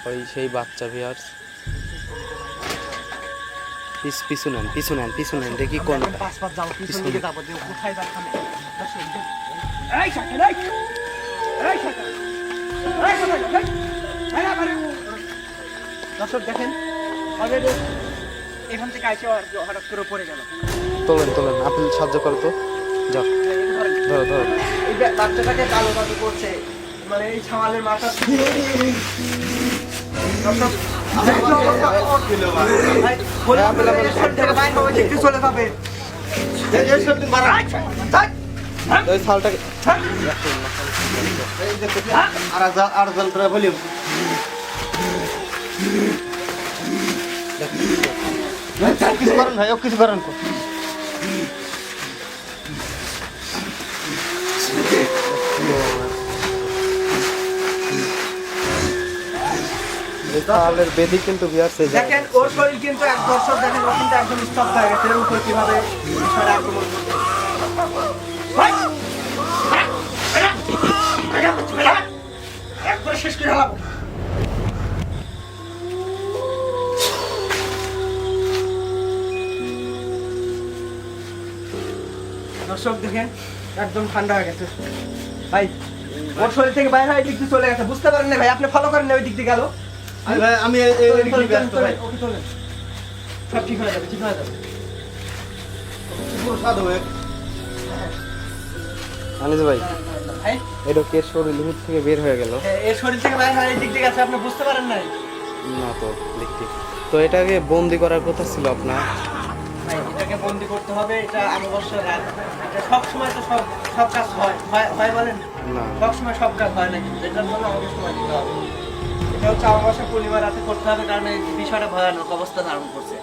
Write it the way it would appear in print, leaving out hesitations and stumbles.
ওই সেই বাচ্চা ভিউয়ার্স। পিছু নেন দেখি কোনটা। দর্শক দেখেন এখান থেকে আসে হঠাৎ করে পড়ে গেল। তোলেন আপনি সাহায্য করো তো, যাও ধরো। এই বাচ্চাটাকে কালো কালো করছে, মানে এই ছাওয়ালের মাথা চলে যাবে। ওই শালটাকে আর জল করে বলি কিছু করেন ভাই, কিছু করেন। শালের বেদি কিন্তু দেখেন ওর শরীর কিন্তু এক দর্শক দেখেন ও কিন্তু একদম স্তব্ধ হয়ে গেছে। এর উপর কিভাবে বিষয়টা আক্রমণ করছে। একবার শেষ করে হলাম। দর্শক দেখেন একদম ঠান্ডা হয়ে গেছে ভাই। ওর শরীর থেকে বাইরে হয় দিক দিয়ে চলে গেছে, বুঝতে পারেন না ভাই, আপনি ফলো করেন না ওই দিক দিয়ে গেল। আমি সব ঠিক হয়ে যাবে, ঠিক হয়ে যাবে। আনিস ভাই, এটা কে শরীর থেকে বের হয়ে গেল? এর শরীর থেকে বাইরে হয় দিক দিয়ে গেছে, আপনি বুঝতে পারেন নাই? না তো দেখতে। তো এটাকে বন্দি করার কথা ছিল আপনার। এটাকে বন্দি করতে হবে, এটা অমাবস্যার রাত। এটা সব সময় তো সব কাজ হয় বলেন না, সব সময় সব কাজ হয় না, কিন্তু এটার জন্য আমাকে সময় দিতে হবে। এটা হচ্ছে অমাবস্যা পূর্ণিমা রাতে করতে হবে, কারণ এই বিষয়টা ভয়ানক অবস্থা ধারণ করছে।